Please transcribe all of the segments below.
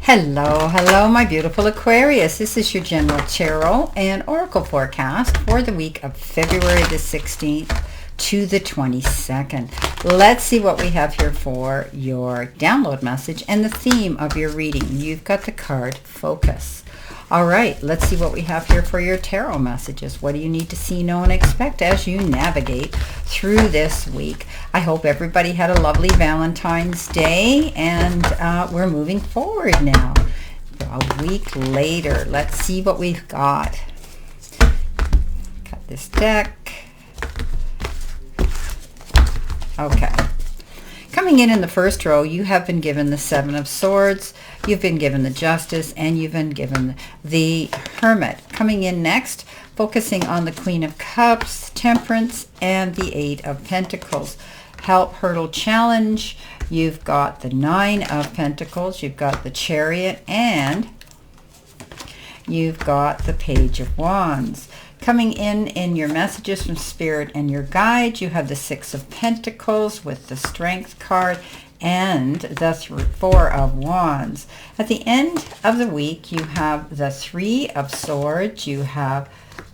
Hello, my beautiful Aquarius. This is your general tarot and oracle forecast for the week of February the 16th to the 22nd. Let's see what we have here for your download message and the theme of your reading. You've got the card Focus. All right, let's see what we have here for your tarot messages. What do you need to see, know, and expect as you navigate through this week? I hope everybody had a lovely Valentine's Day, and we're moving forward now. A week later, let's see what we've got. Cut this deck. Okay. Coming in the first row, you have been given the Seven of Swords, you've been given the Justice, and you've been given the Hermit. Coming in next, focusing on the Queen of Cups, Temperance, and the Eight of Pentacles. Help, Hurdle, Challenge. You've got the Nine of Pentacles, you've got the Chariot, and you've got the Page of Wands. Coming in your messages from Spirit and your guide, you have the Six of Pentacles with the Strength card and the Four of Wands. At the end of the week, you have the Three of Swords, you have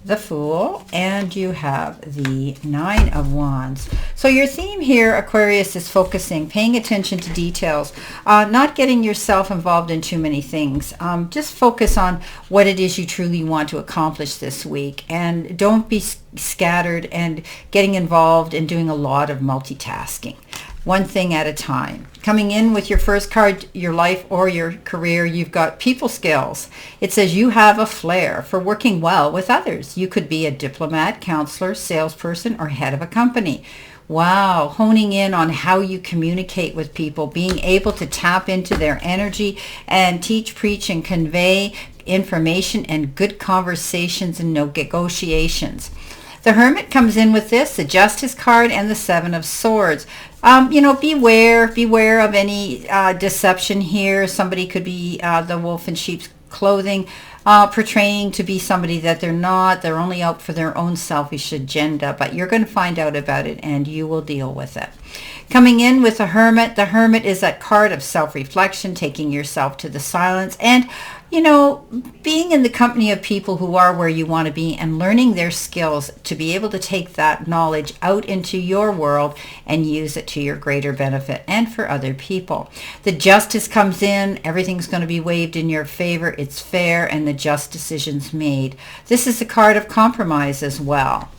the Fool, and you have the Nine of Wands. So your theme here, Aquarius, is focusing, paying attention to details, not getting yourself involved in too many things. Just focus on what it is you truly want to accomplish this week, and don't be scattered and getting involved in doing a lot of multitasking. One thing at a time. Coming in with your first card, your life or your career, you've got people skills. It says you have a flair for working well with others. You could be a diplomat, counselor, salesperson, or head of a company. Wow, honing in on how you communicate with people, being able to tap into their energy and teach, preach, and convey information and good conversations and negotiations. The Hermit comes in with this, the Justice card, and the Seven of Swords. Beware of any deception here. Somebody could be the wolf in sheep's clothing, portraying to be somebody that they're not. They're only out for their own selfish agenda, but you're going to find out about it and you will deal with it. Coming in with the Hermit is that card of self-reflection, taking yourself to the silence, and being in the company of people who are where you want to be and learning their skills to be able to take that knowledge out into your world and use it to your greater benefit and for other people. The Justice comes in, everything's going to be waved in your favor, it's fair, and the just decisions made. This is a card of compromise as well.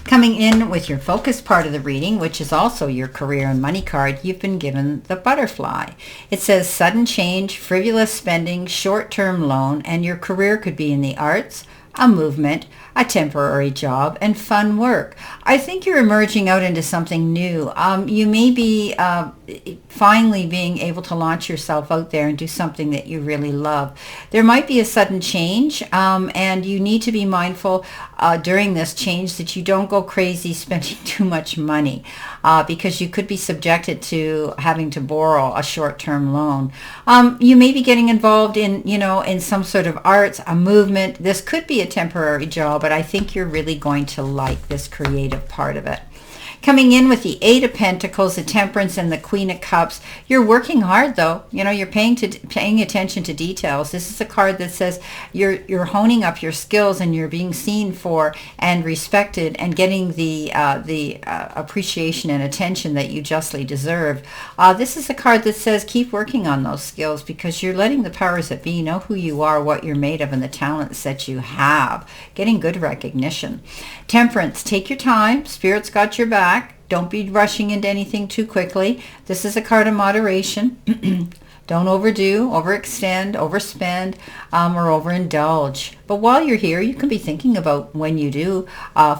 Coming in with your focus part of the reading, which is also your career and money card, you've been given the Butterfly. It says sudden change, frivolous spending, short-term loan, and your career could be in the arts, a movement, a temporary job, and fun work. I think you're emerging out into something new. You may be finally being able to launch yourself out there and do something that you really love. There might be a sudden change, and you need to be mindful during this change that you don't go crazy spending too much money, because you could be subjected to having to borrow a short-term loan. You may be getting involved in some sort of arts, a movement. This could be a temporary job, but I think you're really going to like this creative part of it. Coming in with the Eight of Pentacles, the Temperance, and the Queen of Cups. You're working hard, though. You're paying attention to details. This is a card that says you're honing up your skills and you're being seen for and respected and getting the appreciation and attention that you justly deserve. This is a card that says keep working on those skills because you're letting the powers that be know who you are, what you're made of, and the talents that you have. Getting good recognition. Temperance, take your time. Spirit's got your back. Don't be rushing into anything too quickly. This is a card of moderation. Don't overdo, overextend, overspend, or overindulge. But while you're here, you can be thinking about when you do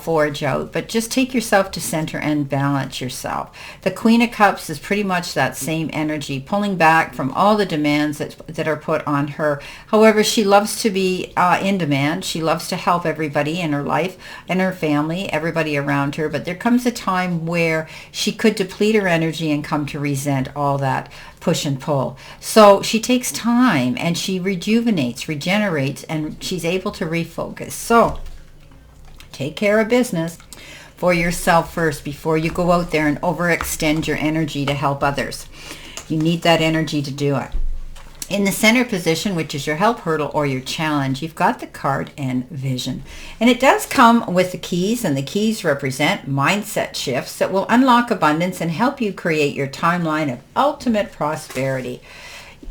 forge out, but just take yourself to center and balance yourself. The Queen of Cups is pretty much that same energy, pulling back from all the demands that are put on her. However, she loves to be in demand. She loves to help everybody in her life, in her family, everybody around her. But there comes a time where she could deplete her energy and come to resent all that push and pull. So she takes time and she rejuvenates, regenerates, and she's able to refocus. So take care of business for yourself first before you go out there and overextend your energy to help others. You need that energy to do it. In the center position, which is your help, hurdle, or your challenge, you've got the card and vision. And it does come with the keys, and the keys represent mindset shifts that will unlock abundance and help you create your timeline of ultimate prosperity.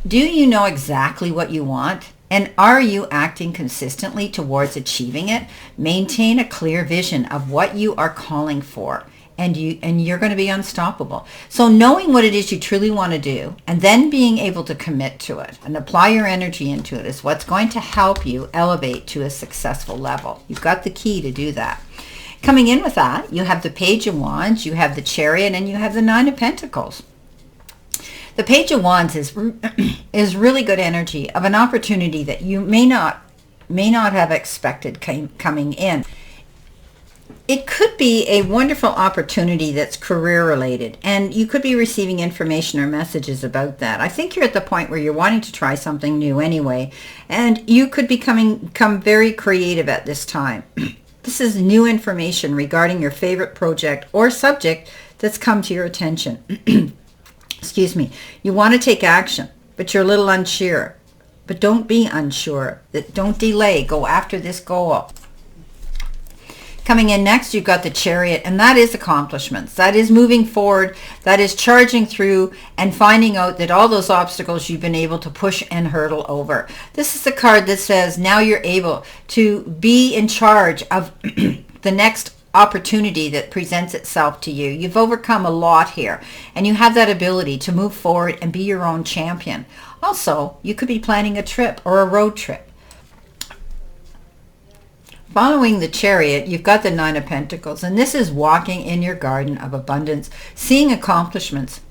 Do you know exactly what you want? And are you acting consistently towards achieving it? Maintain a clear vision of what you are calling for. And you're going to be unstoppable. So knowing what it is you truly want to do and then being able to commit to it and apply your energy into it is what's going to help you elevate to a successful level. You've got the key to do that. Coming in with that, you have the Page of Wands, you have the Chariot, and you have the Nine of Pentacles. The Page of Wands is really good energy of an opportunity that you may not have expected coming in. It could be a wonderful opportunity that's career related, and you could be receiving information or messages about that. I think you're at the point where you're wanting to try something new anyway, and you could become very creative at this time. This is new information regarding your favorite project or subject that's come to your attention. Excuse me. You want to take action, but you're a little unsure. But don't be unsure. Don't delay. Go after this goal. Coming in next, you've got the Chariot, and that is accomplishments. That is moving forward. That is charging through and finding out that all those obstacles you've been able to push and hurdle over. This is the card that says now you're able to be in charge of the next opportunity that presents itself to you. You've overcome a lot here, and you have that ability to move forward and be your own champion. Also, you could be planning a trip or a road trip. Following the Chariot, you've got the Nine of Pentacles, and this is walking in your garden of abundance, seeing accomplishments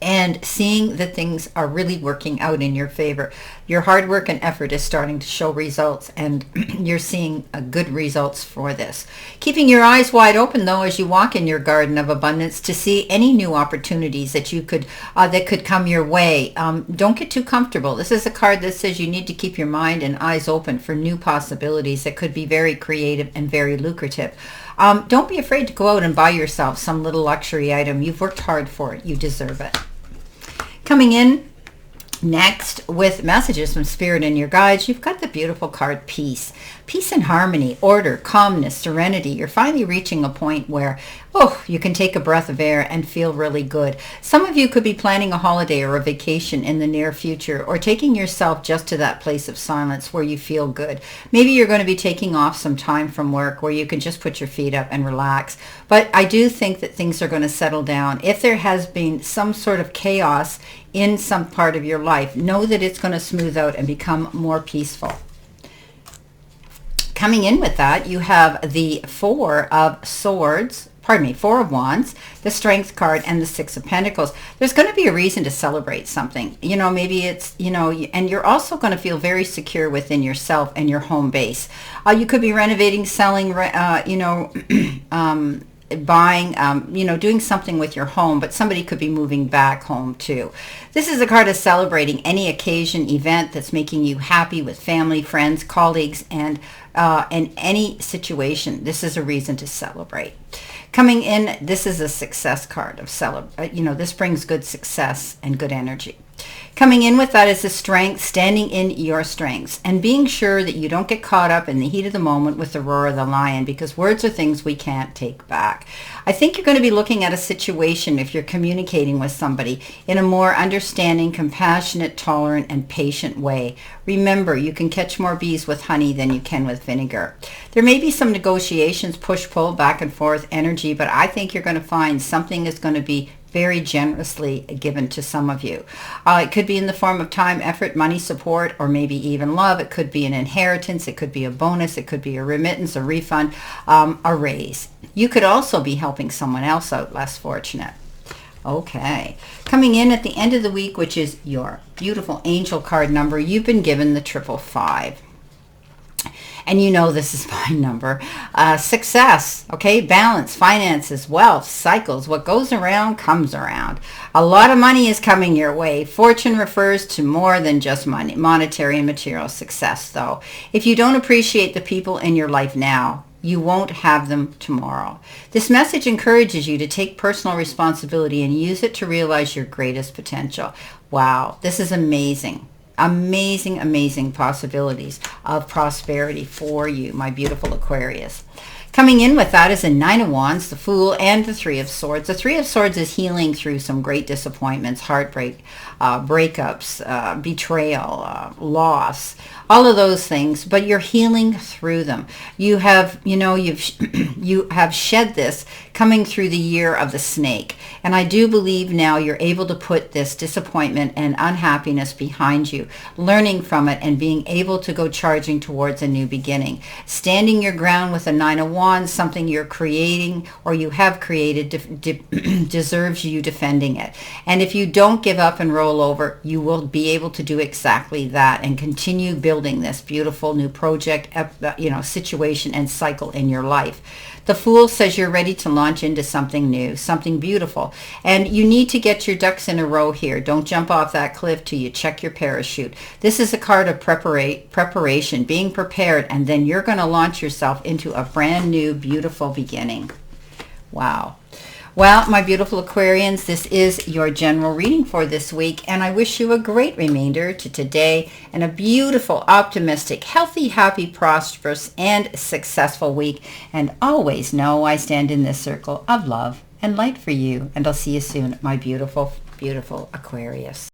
and seeing that things are really working out in your favor. Your hard work and effort is starting to show results, and you're seeing good results for this. Keeping your eyes wide open, though, as you walk in your garden of abundance to see any new opportunities that you could that could come your way. Don't get too comfortable. This is a card that says you need to keep your mind and eyes open for new possibilities that could be very creative and very lucrative. Don't be afraid to go out and buy yourself some little luxury item. You've worked hard for it. You deserve it. Coming in next with messages from Spirit and your guides, you've got the beautiful card Peace. Peace and harmony, order, calmness, serenity. You're finally reaching a point where, you can take a breath of air and feel really good. Some of you could be planning a holiday or a vacation in the near future, or taking yourself just to that place of silence where you feel good. Maybe you're going to be taking off some time from work where you can just put your feet up and relax. But I do think that things are going to settle down. If there has been some sort of chaos in some part of your life, know that it's going to smooth out and become more peaceful. Coming in with that, you have the Four of Wands, the Strength card, and the Six of Pentacles. There's going to be a reason to celebrate something. Maybe it's, and you're also going to feel very secure within yourself and your home base. You could be renovating, selling, buying, doing something with your home, but somebody could be moving back home too. This is a card of celebrating any occasion, event that's making you happy with family, friends, colleagues, and in any situation. This is a reason to celebrate. Coming in, this is a success card of this brings good success and good energy. Coming in with that is the Strength, standing in your strengths and being sure that you don't get caught up in the heat of the moment with the roar of the lion, because words are things we can't take back. I think you're going to be looking at a situation, if you're communicating with somebody, in a more understanding, compassionate, tolerant, and patient way. Remember, you can catch more bees with honey than you can with vinegar. There may be some negotiations, push-pull, back and forth energy, but I think you're going to find something is going to be very generously given to some of you. It could be in the form of time, effort, money, support, or maybe even love. It could be an inheritance. It could be a bonus. It could be a remittance, a refund, a raise. You could also be helping someone else out less fortunate. Okay. Coming in at the end of the week, which is your beautiful angel card number, you've been given the 555. And this is my number. Success, okay? Balance, finances, wealth, cycles. What goes around comes around. A lot of money is coming your way. Fortune refers to more than just money, monetary and material success, though. If you don't appreciate the people in your life now, you won't have them tomorrow. This message encourages you to take personal responsibility and use it to realize your greatest potential. Wow, this is amazing. Amazing, amazing possibilities of prosperity for you, my beautiful Aquarius. Coming in with that is a Nine of Wands, the Fool, and the Three of Swords. The Three of Swords is healing through some great disappointments, heartbreak, breakups, betrayal, loss, all of those things, but you're healing through them. You have, you have shed this coming through the year of the snake. And I do believe now you're able to put this disappointment and unhappiness behind you, learning from it and being able to go charging towards a new beginning. Standing your ground with a Nine of Wands, something you're creating or you have created deserves you defending it. And if you don't give up and roll over, you will be able to do exactly that and continue building this beautiful new project, situation and cycle in your life. The Fool says you're ready to launch into something new, something beautiful. And you need to get your ducks in a row here. Don't jump off that cliff till you check your parachute. This is a card of preparation, being prepared, and then you're going to launch yourself into a brand new, beautiful beginning. Wow. Well, my beautiful Aquarians, this is your general reading for this week, and I wish you a great remainder to today and a beautiful, optimistic, healthy, happy, prosperous, and successful week. And always know I stand in this circle of love and light for you, and I'll see you soon, my beautiful, beautiful Aquarius.